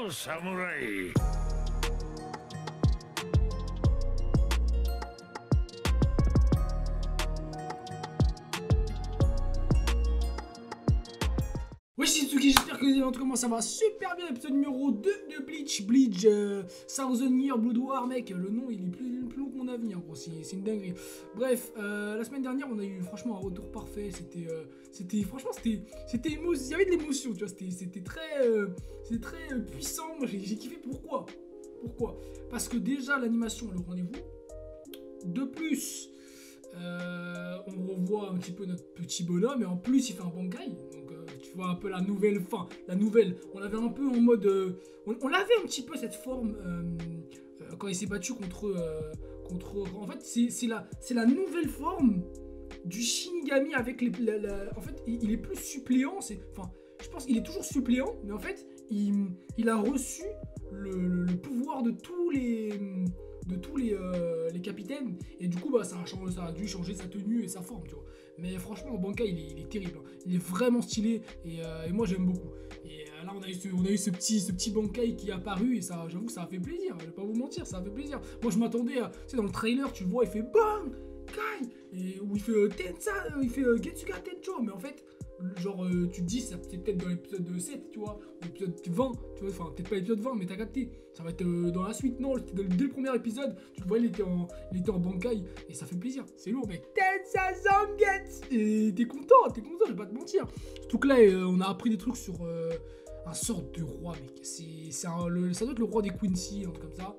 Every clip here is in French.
の侍。Ouais, c'est Tsuki, j'espère que les événements comment ça va super bien. Épisode numéro 2 de Bleach. Bleach, Thousand Year Blood War, mec. Le nom il est plus long que mon avenir, gros. C'est une dinguerie. Bref, la semaine dernière, on a eu franchement un retour parfait. Franchement, c'était émotion. Il y avait de l'émotion, tu vois. C'était très puissant. Moi, j'ai kiffé. Pourquoi? Parce que déjà, l'animation, le rendez-vous. De plus, on revoit un petit peu notre petit bonhomme. Et en plus, il fait un Bankai. Donc, tu vois un peu la nouvelle fin, on l'avait un peu en mode, on l'avait un petit peu cette forme quand il s'est battu contre, en fait c'est la nouvelle forme du Shinigami avec en fait il est plus suppléant, je pense qu'il est toujours suppléant, mais en fait il a reçu le pouvoir de tous les capitaines, et du coup bah, ça a dû changer sa tenue et sa forme, tu vois. Mais franchement, Bankai il est terrible, hein. Il est vraiment stylé et moi j'aime beaucoup. Et là on a eu ce petit Bankai qui est apparu, et ça, j'avoue que ça a fait plaisir, je vais pas vous mentir, ça a fait plaisir. Moi je m'attendais à, tu sais, dans le trailer tu le vois, il fait BANG Kai, et où il fait Tensa, il fait Getsuga Tencho, mais en fait genre tu te dis c'est peut-être dans l'épisode 7, tu vois, ou l'épisode 20, tu vois, enfin peut-être pas l'épisode 20, mais t'as capté, ça va être dans la suite. Non, dès le premier épisode, tu le vois, il était en Bankai, et ça fait plaisir, c'est lourd, mec. Tensa Zangetsu, et t'es content, je vais pas te mentir. Surtout que là, on a appris des trucs sur un sort de roi, mec. Ça doit être le roi des Quincy, un truc comme ça.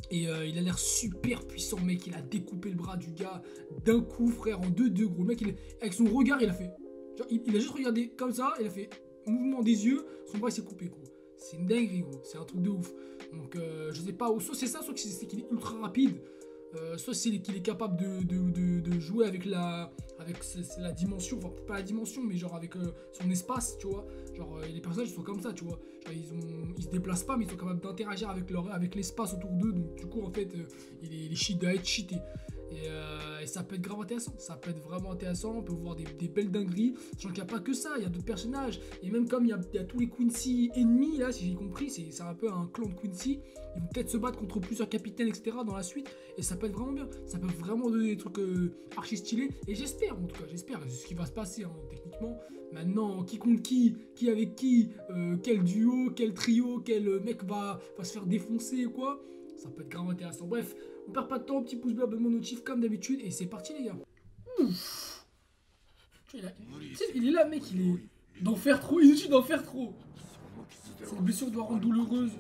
Et il a l'air super puissant, mec. Il a découpé le bras du gars d'un coup, frère, en deux, gros. Le mec, avec son regard, il a fait... Genre, il a juste regardé comme ça, il a fait mouvement des yeux, son bras il s'est coupé, gros. C'est une dinguerie, gros. C'est un truc de ouf. Donc, je sais pas, soit c'est ça, soit c'est qu'il est ultra rapide. Soit c'est qu'il est capable de jouer avec la dimension, enfin pas la dimension, mais genre avec son espace, tu vois. Genre les personnages ils sont comme ça, tu vois. Genre, ils se déplacent pas, mais ils sont capables d'interagir avec l'espace autour d'eux. Donc du coup en fait il doit être cheaté. Et ça peut être grave intéressant, ça peut être vraiment intéressant. On peut voir des belles dingueries, sachant qu'il n'y a pas que ça, il y a d'autres personnages. Et même comme il y a tous les Quincy ennemis là, si j'ai compris, c'est un peu un clan de Quincy. Ils vont peut-être se battre contre plusieurs capitaines, etc. dans la suite. Et ça peut être vraiment bien, ça peut vraiment donner des trucs archi stylés. Et j'espère, en tout cas, j'espère, c'est ce qui va se passer, hein, techniquement. Maintenant, qui contre qui avec qui, quel duo, quel trio, quel mec va se faire défoncer ou quoi. Ça peut être grave intéressant. Bref, on perd pas de temps, petit pouce bleu, abonnement notif comme d'habitude. Et c'est parti, les gars. Ouf. Il est là, mec, il est d'en faire trop, il est d'en faire trop. Cette blessure doit rendre douloureuse.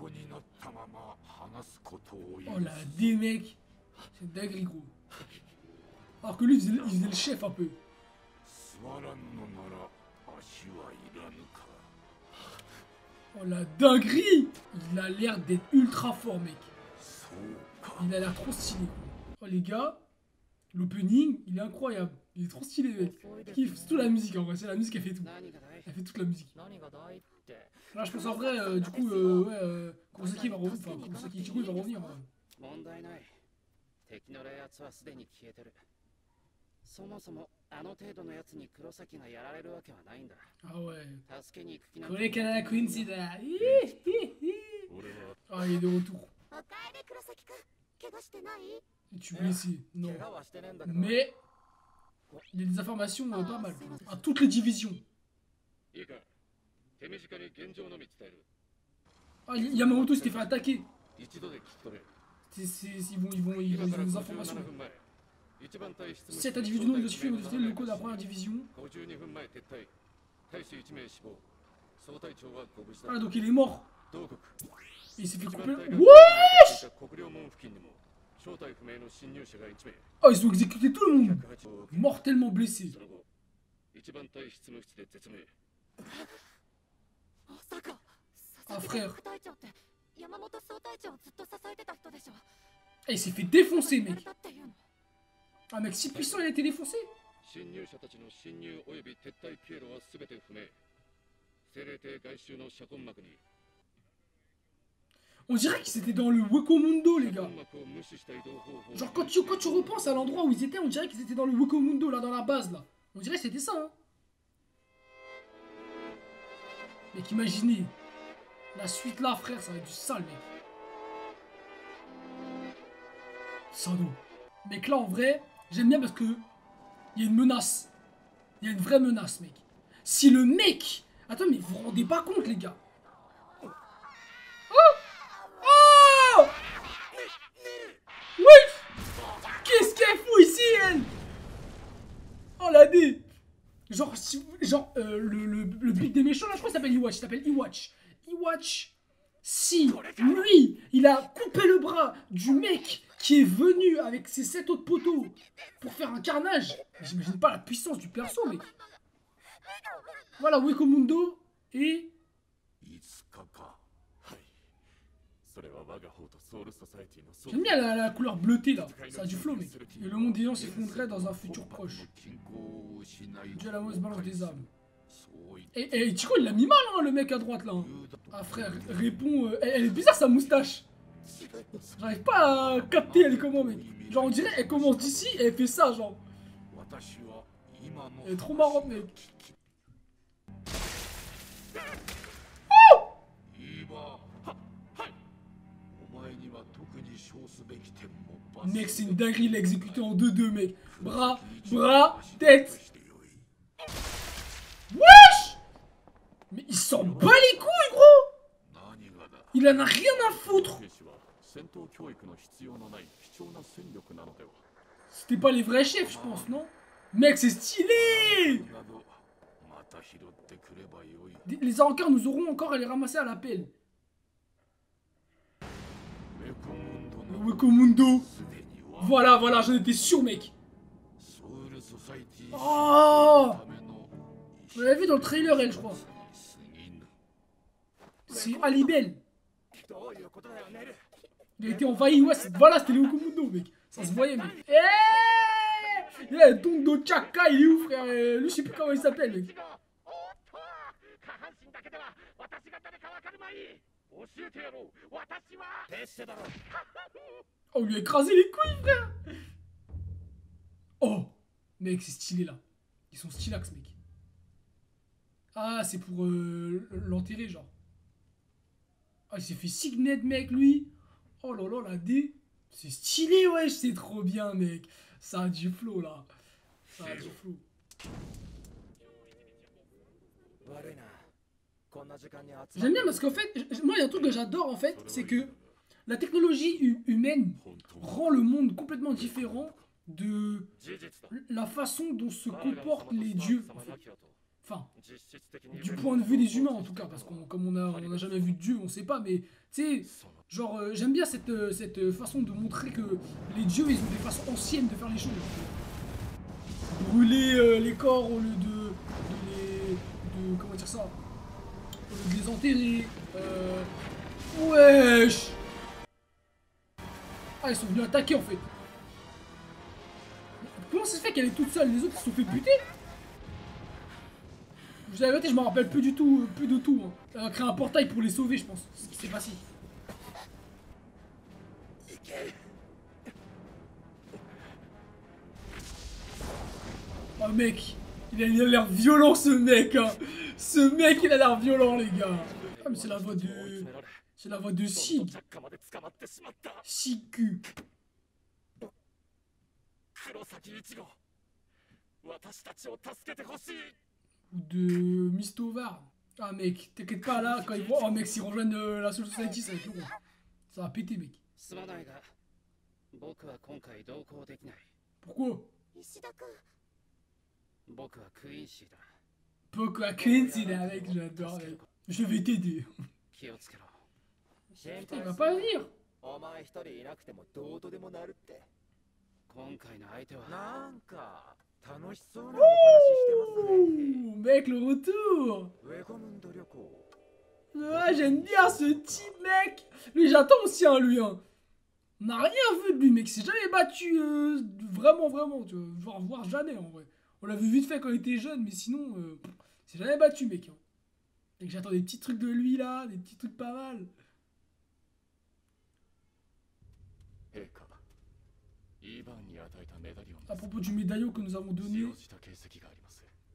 Oh la D, mec. C'est dingue, gros. Alors que lui, il faisait le chef un peu. Oh la dinguerie. Il a l'air d'être ultra fort, mec. Il a l'air trop stylé. Oh les gars, l'opening, il est incroyable. Il est trop stylé, mec. C'est toute la musique en vrai, c'est la musique qui fait tout. Elle fait toute la musique. Là, je pense en vrai, du coup, ouais, Kurosaki va revenir. Enfin, Kurosaki Ichigo, il va revenir. Ah ouais. Kore Kanana Quincy da. Ah, il est de retour. Es-tu blessé? Non. Mais il y a des informations pas mal. À toutes les divisions. Ah, Yamamoto s'était fait attaquer. Ils vont des informations. 7 individus non identifiés ont détecté le code de la première division. Ah, donc il est mort. Et il s'est fait couper. Wesh! Oh, ils ont exécuté tout le monde. Mortellement blessé. Ah, frère. Ah, il s'est fait défoncer, mec. Ah, mec, si puissant, il a été défoncé. On dirait qu'ils étaient dans le Wekomundo, les gars. Genre, quand tu repenses à l'endroit où ils étaient, on dirait qu'ils étaient dans le Wekomundo, là, dans la base, là. On dirait que c'était ça, hein. Mec, imaginez. La suite là, frère, ça va être du sale, mec. Sado. Mec, là, en vrai, j'aime bien parce que il y a une menace. Il y a une vraie menace, mec. Si le mec... Attends, mais vous vous rendez pas compte, les gars. Oh, oh, oui. Qu'est-ce qu'elle fout ici, elle? Oh, la dé. Genre, le but des méchants, là, je crois qu'il s'appelle Iwatch. Il s'appelle Iwatch. Iwatch, si lui, il a coupé le bras du mec qui est venu avec ses 7 autres poteaux pour faire un carnage, j'imagine pas la puissance du perso, mec. Voilà, Wekomundo et... J'aime bien la couleur bleutée, là. Ça a du flow, mec. Et le monde des gens s'effondrerait dans un futur proche. Dieu la mauvaise balance des âmes. Et Chico, il l'a mis mal, hein, le mec à droite, là. Ah, frère, réponds... elle est bizarre, sa moustache. J'arrive pas à capter, elle est comment, mec. Genre, on dirait, elle commence d'ici et elle fait ça, genre. Elle est trop marrante, mec. Oh! Mec, c'est une dinguerie, il l'a exécuté en 2-2, mec. Bras, tête. Wesh! Mais il s'en bat les couilles, gros! Il en a rien à foutre! C'était pas les vrais chefs, je pense, non? Mec, c'est stylé! Les Ankars, nous aurons encore à les ramasser à la pelle. Wekomundo. Voilà, j'en étais sûr, mec. Oh! On l'avait vu dans le trailer, elle, je crois. C'est Alibel. Il a été envahi, ouais, voilà, c'était le Wekomundo, mec. Ça se voyait, mec. Il y a Tondo Chaka, il est où, frère? Lui, je sais plus comment il s'appelle, mec. Oh, on lui a écrasé les couilles, frère. Oh, mec, c'est stylé, là. Ils sont stylax, mec. Ah, c'est pour l'enterrer, genre. Ah, il s'est fait signet, mec, lui. Oh là là, la D. C'est stylé, ouais, c'est trop bien, mec. Ça a du flow, là. Ça a du flow. J'aime bien parce qu'en fait, moi, il y a un truc que j'adore, en fait, c'est que la technologie humaine rend le monde complètement différent de la façon dont se comportent les dieux, en fait. Enfin, du point de vue des humains, en tout cas, parce qu'on comme on a jamais vu de dieu, on sait pas, mais, tu sais, genre, j'aime bien cette façon de montrer que les dieux, ils ont des façons anciennes de faire les choses. Brûler les corps au lieu de comment dire ça? Au lieu de les enterrer. Wesh! Ah, ils sont venus attaquer en fait. Comment ça se fait qu'elle est toute seule? Les autres ils se sont fait buter? Je l'avais noté, je m'en rappelle plus du tout, plus de tout. Hein. Elle a créé un portail pour les sauver, je pense. C'est ce qui s'est passé. Oh mec, il a l'air violent ce mec, hein. Ce mec il a l'air violent les gars. Ah mais c'est la voix de... C'est la voix de Sig. Siku. Ou de Mistovar. Ah mec, t'inquiète pas là, quand ils vont... Oh mec, s'ils rejoignent la Soul Society, ça va être lourd. Ça va péter mec. Pourquoi? Poco à Quincy là mec, j'adore mec. Je vais t'aider. Putain, il va pas venir. Ouh, mec, le retour. Ah, j'aime bien ce type mec. Lui j'attends aussi hein, lui hein. On n'a rien vu de lui mec, il s'est jamais battu vraiment, tu vois, voir jamais en vrai. On l'a vu vite fait quand il était jeune, mais sinon, il s'est jamais battu mec. Hein. Et que j'attends des petits trucs de lui là, des petits trucs pas mal. À propos du médaillon que nous avons donné,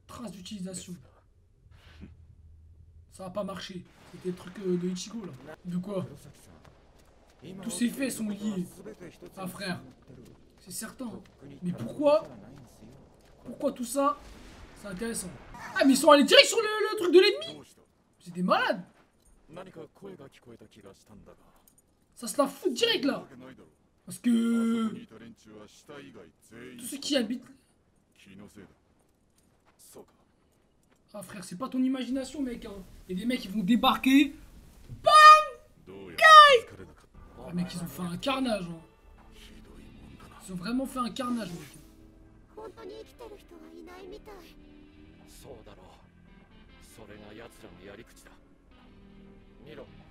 trace d'utilisation. Ça va pas marcher. C'était le truc de Ichigo là. De quoi? Tous ces faits sont liés. Ah frère, c'est certain. Mais pourquoi? Pourquoi tout ça? C'est intéressant. Ah mais ils sont allés direct sur le truc de l'ennemi. C'est des malades. Ça se la fout direct là. Parce que tous ceux qui habitent... Ah frère, c'est pas ton imagination mec hein. Il y a des mecs qui vont débarquer. BAM! Ah mec, ils ont fait un carnage hein. Ils ont vraiment fait un carnage mec.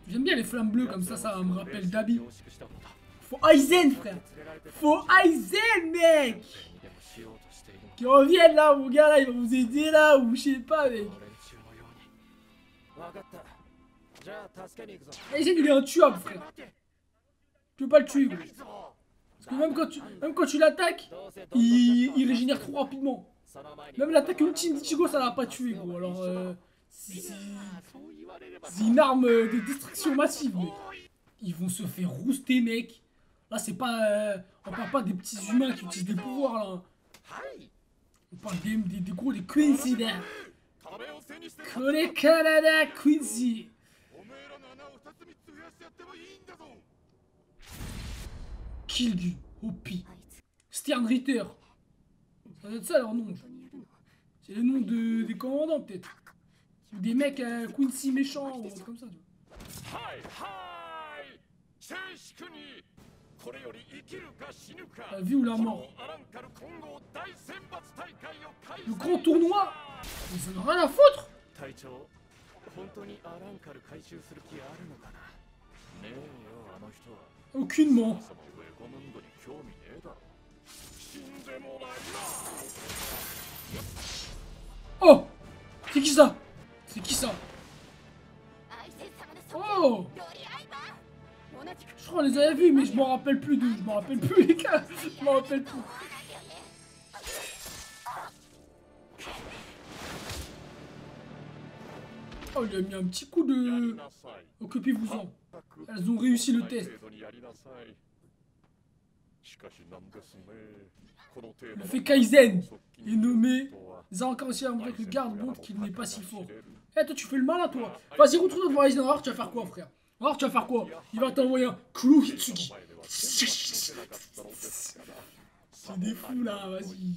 J'aime bien les flammes bleues comme ça me rappelle Dabi. Faut Aizen frère. Faut Aizen mec. Qui reviennent là mon gars là, il va vous aider là ou je sais pas mec. Aizen il est intuable frère. Tu peux pas le tuer gros. Parce que même quand tu l'attaques, il régénère trop rapidement. Même l'attaque ultime d'Ichigo ça l'a pas tué gros. Alors c'est une arme de destruction massive mec. Ils vont se faire rouster mec. Là c'est pas... on parle pas des petits humains qui utilisent des pouvoirs là. On parle des gros, des Quincy là. Kore Kanada Quincy. Kilgu, Hopi, Sternritter. Ça doit être ça leur nom. C'est le nom des commandants peut-être. Ou des mecs Quincy méchants ou un truc comme ça. La vie ou la mort. Le grand tournoi. Ils en ont rien à foutre. Aucunement. Oh! C'est qui ça? C'est qui ça? Oh! Je crois qu'on les avait vus, mais je m'en rappelle plus d'eux. Je m'en rappelle plus les gars. Je m'en rappelle plus. Oh, il a mis un petit coup de... Occupez-vous-en. Elles ont réussi le test. Le fait Kaizen est nommé. Ils ont encore réussi à montrer que le garde montre qu'il n'est pas si fort. Eh, toi, tu fais le malin, toi. Vas-y, retourne devant Aizen. Alors, tu vas faire quoi, frère? Alors, tu vas faire quoi? Il va t'envoyer un Kuro Hitsugi. C'est des fous, là. Vas-y.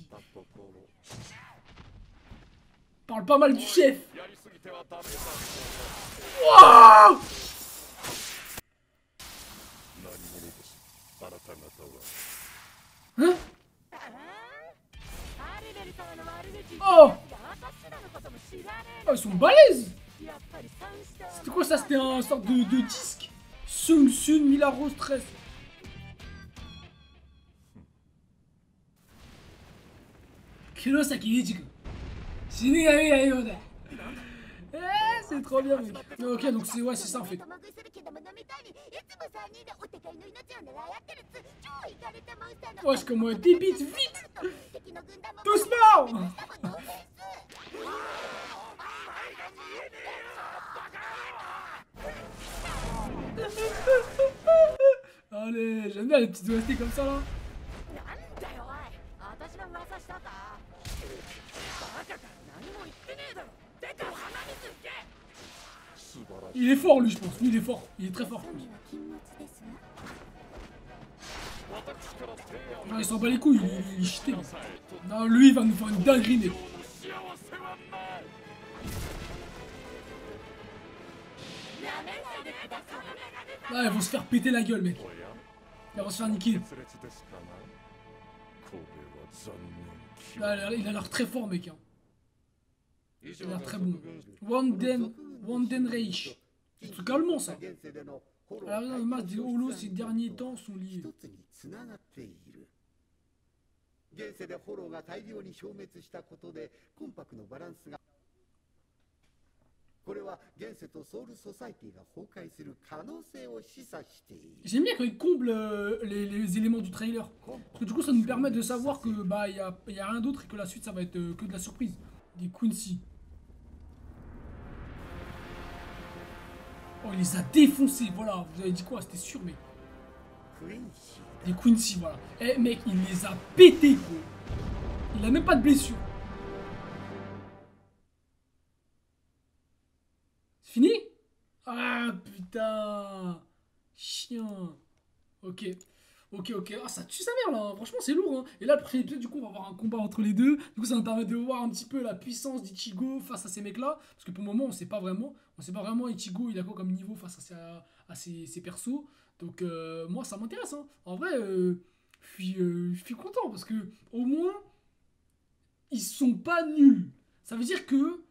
Parle pas mal du chef. Wow! Hein? Oh! Oh, ils sont balèzes! C'était quoi ça? C'était un sorte de disque? Sung Sun Milaro Stress. Kurosaki Ichigo. C'est trop bien mec. Ok donc c'est ça en fait. Wesh comment elle débite vite. Doucement. Allez, j'aime bien les petites OST comme ça là. Il est fort lui je pense, lui il est fort, il est très fort. Non il s'en bat les couilles, il est cheaté. Non lui il va nous faire une dinguerie mec. Là ils vont se faire péter la gueule mec. Ils vont se faire niquer. Là, il a l'air très fort mec. Hein. Il a l'air très bon. Wanden Reich. C'est truc allemand ça. La raison de masse des holos ces derniers temps sont liés. J'aime bien quand ils comblent les éléments du trailer. Parce que du coup ça nous permet de savoir que bah y a rien d'autre et que la suite ça va être que de la surprise. Des Quincy. Oh, il les a défoncés, voilà. Vous avez dit quoi? C'était sûr, mais... Des Quincy, voilà. Eh, mec, il les a pétés, gros. Il a même pas de blessure. C'est fini? Ah, putain. Chien. Ok. Ok, ok. Ah, ça tue sa mère, là. Franchement, c'est lourd, hein. Et là, le prochain épisode, du coup, on va avoir un combat entre les deux. Du coup, ça va me permettre de voir un petit peu la puissance d'Ichigo face à ces mecs-là. Parce que pour le moment, on sait pas vraiment. On sait pas vraiment Ichigo, il a quoi comme niveau face à ses persos. Donc, moi, ça m'intéresse, hein. En vrai, je suis content parce que, au moins, ils sont pas nuls. Ça veut dire que,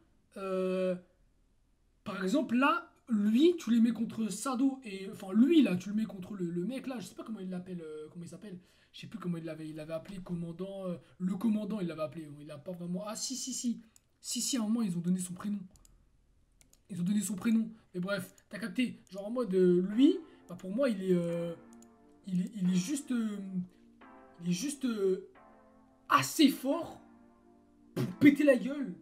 par exemple, là, lui, tu les mets contre Sado et. Enfin, lui, là, tu le mets contre le mec, là, je sais pas comment il l'appelle. Comment il s'appelle. Je sais plus comment il l'avait appelé, commandant. Le commandant, il l'avait appelé. Il a pas vraiment. Ah, si, si, si. Si, si, à un moment, ils ont donné son prénom. Ils ont donné son prénom. Mais bref, t'as capté. Genre en mode, lui, bah, pour moi, il est juste. Il est juste assez fort pour péter la gueule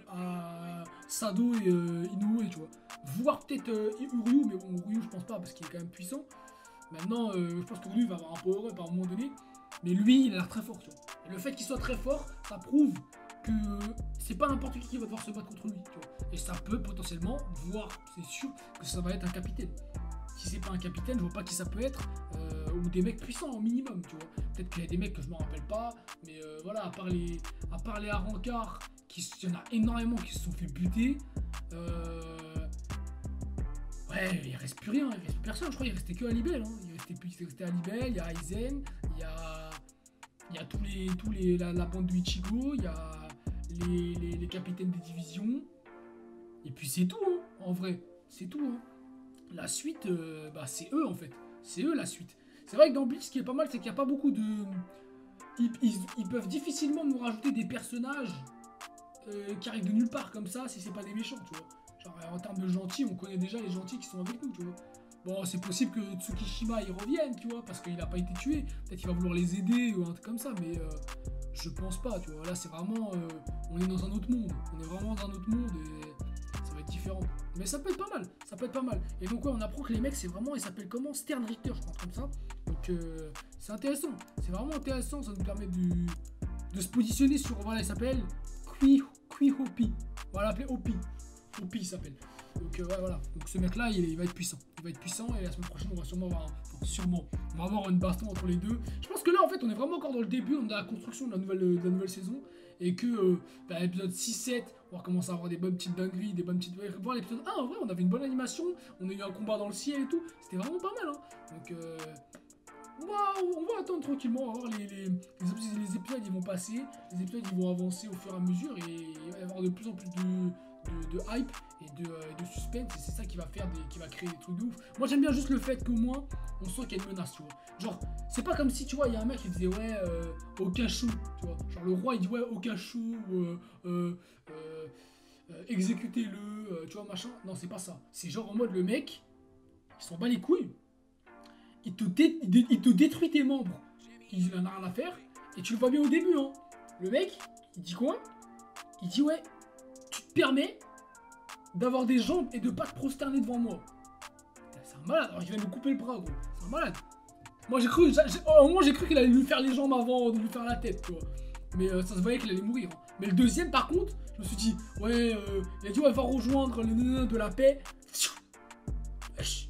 à Sado et Inoue, tu vois. Voire peut-être Uryu, mais bon, Uryu, je pense pas, parce qu'il est quand même puissant. Maintenant, je pense que Uryu va avoir un power-up à un moment donné. Mais lui, il a l'air très fort, tu vois. Et le fait qu'il soit très fort, ça prouve que c'est pas n'importe qui va devoir se battre contre lui, tu vois. Et ça peut potentiellement, voire c'est sûr, que ça va être un capitaine. Si c'est pas un capitaine, je vois pas qui ça peut être, ou des mecs puissants au minimum, tu vois. Peut-être qu'il y a des mecs que je me rappelle pas, mais voilà, à part les Arrancars, il y en a énormément qui se sont fait buter. Ouais, il reste plus rien, il reste plus personne, je crois qu'il restait que Alibel, hein. Il restait Alibel, il y a Aizen, il y a la bande de Ichigo, il y a les capitaines des divisions, et puis c'est tout, hein, en vrai, c'est tout, hein. La suite, bah, c'est eux en fait. C'est eux la suite. C'est vrai que dans Bleach, ce qui est pas mal, c'est qu'il n'y a pas beaucoup de... Ils peuvent difficilement nous rajouter des personnages qui arrivent de nulle part comme ça, si c'est pas des méchants, tu vois. Genre en termes de gentils, on connaît déjà les gentils qui sont avec nous, tu vois. Bon, c'est possible que Tsukishima il revienne, tu vois, parce qu'il n'a pas été tué. Peut-être qu'il va vouloir les aider ou un truc comme ça, mais je pense pas, tu vois. Là, c'est vraiment... on est dans un autre monde. On est vraiment dans un autre monde et ça va être différent. Mais ça peut être pas mal, ça peut être pas mal. Et donc ouais, on apprend que les mecs, c'est vraiment, ils s'appellent comment? Stern Richter, je crois, comme ça. Donc c'est intéressant, c'est vraiment intéressant, ça nous permet de se positionner sur, voilà, il s'appelle Hopi. On va l'appeler Hopi. Hopi, il s'appelle. Donc ouais, voilà, donc ce mec-là, il va être puissant. Il va être puissant et la semaine prochaine, on va sûrement avoir une baston entre les deux. Je pense que là, en fait, on est vraiment encore dans le début, on est dans la construction de la nouvelle saison. Et que l'épisode 6-7, on va commencer à avoir des bonnes petites dingueries, des bonnes petites... Voir l'épisode 1, en vrai, on avait une bonne animation, on a eu un combat dans le ciel et tout, c'était vraiment pas mal, hein. Donc, on va attendre tranquillement, on va voir les épisodes, ils vont passer, les épisodes, ils vont avancer au fur et à mesure, et il va y avoir de plus en plus de hype et de suspense, et c'est ça qui va créer des trucs de ouf. Moi, j'aime bien juste le fait qu'au moins, on sent qu'il y a une menace, tu vois. Genre, c'est pas comme si, tu vois, il y a un mec qui disait, ouais, Okashu, tu vois. Genre, le roi, il dit, ouais, Okashu, exécutez-le, tu vois, machin. Non, c'est pas ça. C'est genre en mode, le mec, il s'en bat les couilles, il te détruit tes membres, il en a rien à faire, et tu le vois bien au début, hein. Le mec, il dit quoi? Il dit, ouais, tu te permets d'avoir des jambes et de pas te prosterner devant moi. C'est un malade, alors il vient me couper le bras, gros. C'est un malade. Moi j'ai cru, au moment j'ai cru qu'il allait lui faire les jambes avant de lui faire la tête, tu vois. Mais ça se voyait qu'il allait mourir, hein. Mais le deuxième par contre, je me suis dit, ouais, il a dit ouais, va rejoindre les nanas de la paix. Wesh.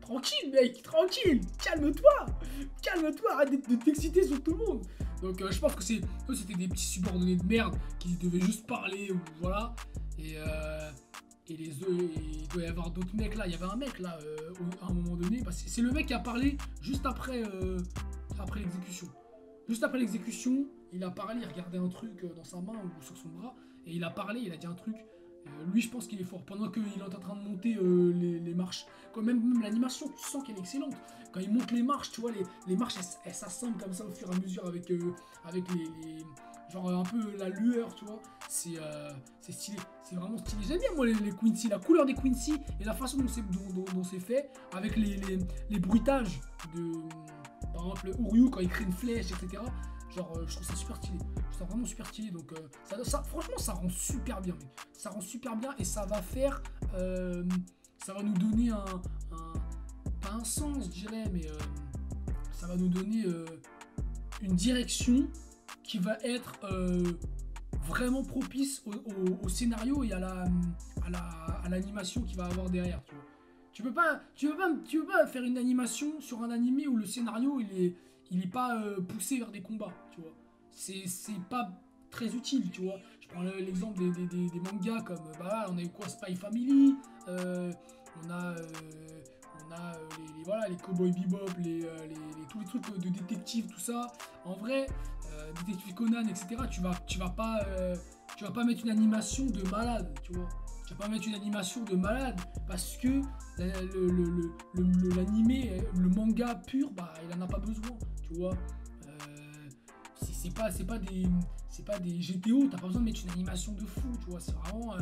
Tranquille mec, tranquille, calme-toi, arrête de t'exciter sur tout le monde. Donc je pense que eux c'était des petits subordonnés de merde qui devaient juste parler, voilà. Et il doit y avoir d'autres mecs là. Il y avait un mec là, à un moment donné. Bah, c'est le mec qui a parlé juste après l'exécution. Juste après l'exécution, il a parlé, il regardait un truc dans sa main ou sur son bras. Et il a parlé, il a dit un truc. Lui, je pense qu'il est fort. Pendant qu'il est en train de monter les marches. Quand même l'animation, tu sens qu'elle est excellente. Quand il monte les marches, tu vois, les marches, elles s'assemblent comme ça au fur et à mesure avec les genre un peu la lueur, tu vois. C'est stylé, c'est vraiment stylé. J'aime bien moi les Quincy, la couleur des Quincy et la façon dont c'est fait, avec les bruitages de, par exemple, Uryu quand il crée une flèche, etc. Genre je trouve ça super stylé, je trouve ça vraiment super stylé. Donc franchement ça rend super bien, mec. Ça rend super bien et ça va faire ça va nous donner pas un sens, je dirais, mais ça va nous donner une direction qui va être vraiment propice au scénario et à l'animation qu'il va avoir derrière, tu vois. Tu peux pas faire une animation sur un animé où le scénario il est pas poussé vers des combats, tu vois. C'est pas très utile, tu vois. Je prends l'exemple des mangas comme bah on a eu quoi, Spy Family, on a voilà, les Cowboy Bebop, tous les trucs de détective, tout ça. En vrai, détective Conan, etc. Tu vas pas mettre une animation de malade, tu vois. Tu vas pas mettre une animation de malade parce que l'animé, le manga pur, bah il en a pas besoin, tu vois. C'est pas des GTO, t'as pas besoin de mettre une animation de fou, tu vois. C'est vraiment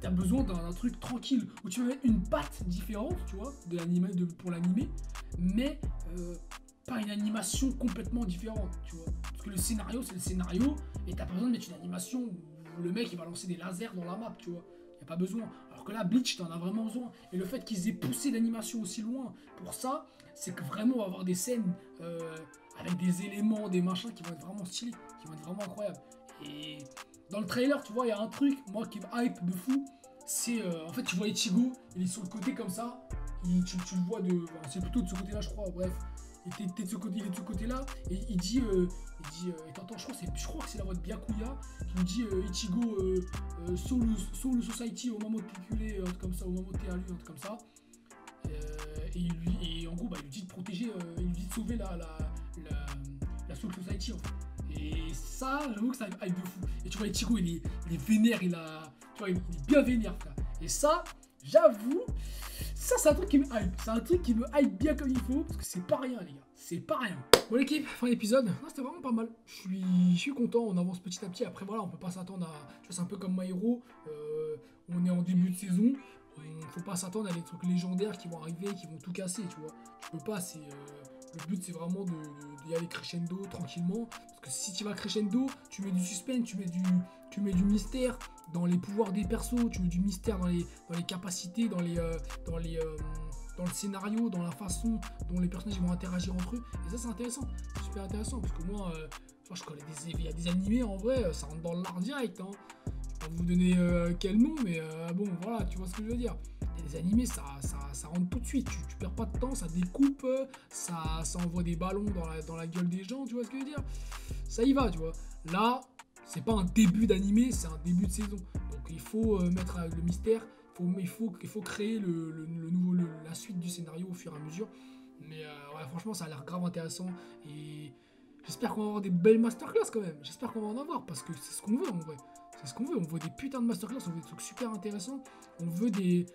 t'as besoin d'un truc tranquille où tu vas mettre une patte différente, tu vois, pour l'animé, mais pas une animation complètement différente, tu vois. Parce que le scénario, c'est le scénario, et t'as pas besoin de mettre une animation où le mec il va lancer des lasers dans la map, tu vois. Y a pas besoin. Alors que là, Bleach, t'en as vraiment besoin. Et le fait qu'ils aient poussé l'animation aussi loin pour ça, c'est que vraiment on va avoir des scènes avec des éléments, des machins qui vont être vraiment stylés, qui vont être vraiment incroyables. Et dans le trailer, tu vois, il y a un truc, moi, qui me hype de fou. C'est, en fait, tu vois Ichigo, il est sur le côté comme ça. Tu le vois c'est plutôt de ce côté-là, je crois, bref. Il est de ce côté-là, et il dit, et t'entends, je crois que c'est la voix de Byakuya, qui lui dit Ichigo, Soul Society, au moment de piculer, un truc comme ça, au moment de Théalu, un truc comme ça. Et en gros, bah, il lui dit de protéger, il lui dit de sauver la Soul Society, en fait. Et ça, j'avoue que ça me hype de fou. Et tu vois, Ichigo, il est vénère, tu vois, il est bien vénère, frère. Et ça, j'avoue, ça, c'est un truc qui me hype. C'est un truc qui me hype bien comme il faut, parce que c'est pas rien, les gars. C'est pas rien. Bon, l'équipe, fin d'épisode. C'était vraiment pas mal. Je suis content, on avance petit à petit. Après, voilà, on peut pas s'attendre à. Tu vois, c'est un peu comme My Hero. On est en début de saison. Faut pas s'attendre à des trucs légendaires qui vont arriver, qui vont tout casser, tu vois. Tu peux pas, le but, c'est vraiment d'y aller crescendo, tranquillement. Parce que si tu vas crescendo, tu mets du suspense, tu mets du mystère dans les pouvoirs des persos, tu mets du mystère dans les capacités, dans le scénario, dans la façon dont les personnages vont interagir entre eux. Et ça, c'est intéressant. C'est super intéressant. Parce que moi, je connais il y a des animés, en vrai, ça rentre dans l'art direct. Hein. Je vais pas vous donner quel nom, mais bon, voilà, tu vois ce que je veux dire. Il y a des animés, ça rentre tout de suite. Tu perds pas de temps, ça découpe, ça envoie des ballons dans la gueule des gens, tu vois ce que je veux dire. Ça y va, tu vois. Là, c'est pas un début d'animé, c'est un début de saison. Donc il faut mettre le mystère, il faut créer la suite du scénario au fur et à mesure. Mais ouais, franchement, ça a l'air grave intéressant. Et j'espère qu'on va avoir des belles masterclass quand même. J'espère qu'on va en avoir parce que c'est ce qu'on veut en vrai. C'est ce qu'on veut. On veut des putains de masterclass, on veut des trucs super intéressants. On veut des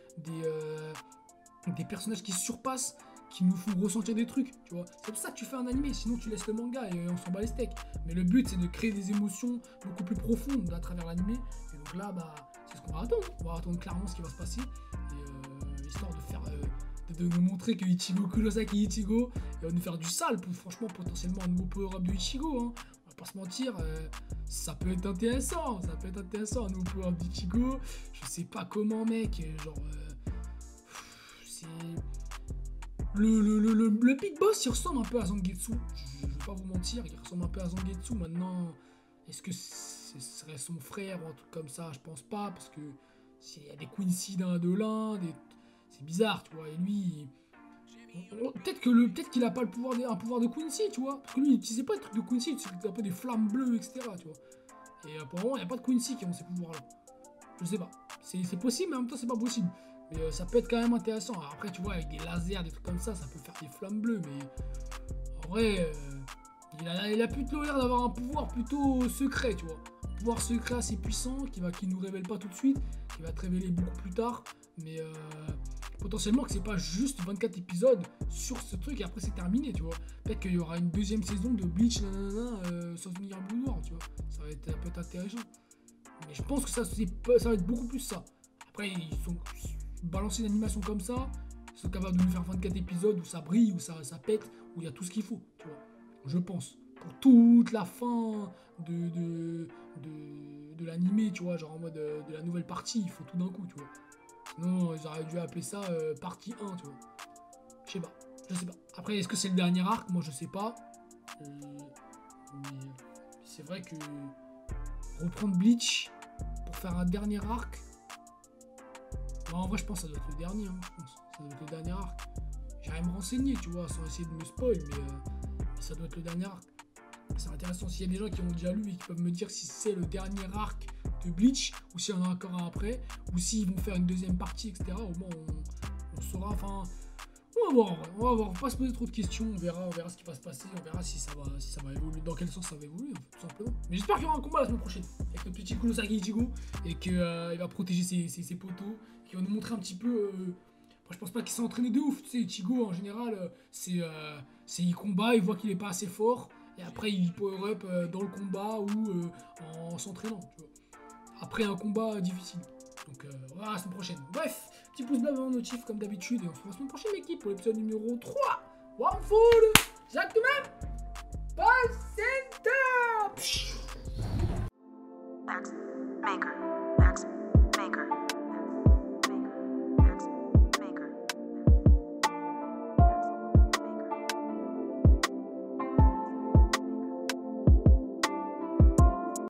personnages qui surpassent, qui nous font ressentir des trucs, tu vois. C'est pour ça que tu fais un animé, sinon tu laisses le manga et on s'en bat les steaks. Mais le but, c'est de créer des émotions beaucoup plus profondes à travers l'animé. Et donc là, bah, c'est ce qu'on va attendre. On va attendre clairement ce qui va se passer. Et histoire de faire... de nous montrer que Ichigo, Kurosaki Ichigo, et on va nous faire du sale, franchement, potentiellement un nouveau power-up de Ichigo, hein. On va pas se mentir, ça peut être intéressant, un nouveau power-up d'Ichigo. Je sais pas comment, mec, genre... c'est... Le Big Boss, il ressemble un peu à Zangetsu. Je vais pas vous mentir, il ressemble un peu à Zangetsu. Maintenant, est-ce que ce serait son frère ou un truc comme ça? Je pense pas, parce que s'il y a des Quincy de l'un, c'est bizarre, tu vois. Et lui, peut-être qu'il a pas un pouvoir de Quincy, tu vois. Parce que lui, il utilisait pas le truc de Quincy, il utilisait un peu des flammes bleues, etc., tu vois. Et pour le moment, il n'y a pas de Quincy qui ont ces pouvoirs-là. Je sais pas. C'est possible, mais en même temps, c'est pas possible. Mais ça peut être quand même intéressant. Alors après, tu vois, avec des lasers, des trucs comme ça peut faire des flammes bleues. Mais en vrai, il a plutôt l'air d'avoir un pouvoir plutôt secret, tu vois. Un pouvoir secret assez puissant qui nous révèle pas tout de suite, qui va te révéler beaucoup plus tard. Mais potentiellement que c'est pas juste 24 épisodes sur ce truc et après c'est terminé, tu vois. Peut-être qu'il y aura une deuxième saison de Bleach, sans univers bleu noir, tu vois. Ça peut être intéressant. Mais je pense que ça va être beaucoup plus ça. Après, ils sont balancer une animation comme ça, ils sont capables de nous faire 24 épisodes où ça brille, où ça pète, où il y a tout ce qu'il faut, tu vois. Je pense. Pour toute la fin de l'animé, tu vois, genre en mode de la nouvelle partie, il faut tout d'un coup, tu vois. Sinon, ils auraient dû appeler ça partie 1, tu vois. Je sais pas. Je sais pas. Après, est-ce que c'est le dernier arc? Moi, je sais pas. Mais c'est vrai que reprendre Bleach pour faire un dernier arc. Bah, en vrai, je pense que ça doit être le dernier. Hein, je pense. Ça doit être le dernier arc. J'irai me renseigner, tu vois, sans essayer de me spoil, mais ça doit être le dernier arc. C'est intéressant. S'il y a des gens qui ont déjà lu et qui peuvent me dire si c'est le dernier arc de Bleach ou s'il y en a encore un après ou s'ils vont faire une deuxième partie, etc. Au moins, on saura. Enfin. On va voir, on va voir, on va pas se poser trop de questions, on verra ce qui va se passer, on verra si ça va évoluer, dans quel sens ça va évoluer, en fait, tout simplement. Mais j'espère qu'il y aura un combat la semaine prochaine, avec le petit Kurosaki Ichigo, et qu'il va protéger ses poteaux, qu'il va nous montrer un petit peu... je pense pas qu'il s'est entraîné de ouf, tu sais, Ichigo en général, il combat, il voit qu'il est pas assez fort, et après il power up dans le combat ou en s'entraînant, tu vois. Après un combat difficile. Donc voilà, la semaine prochaine. Bref, petit pouce bleu avant notif comme d'habitude. Et on se retrouve la semaine prochaine, l'équipe, pour l'épisode numéro 3. One Jacques de même. Ball Center. Max Maker. Max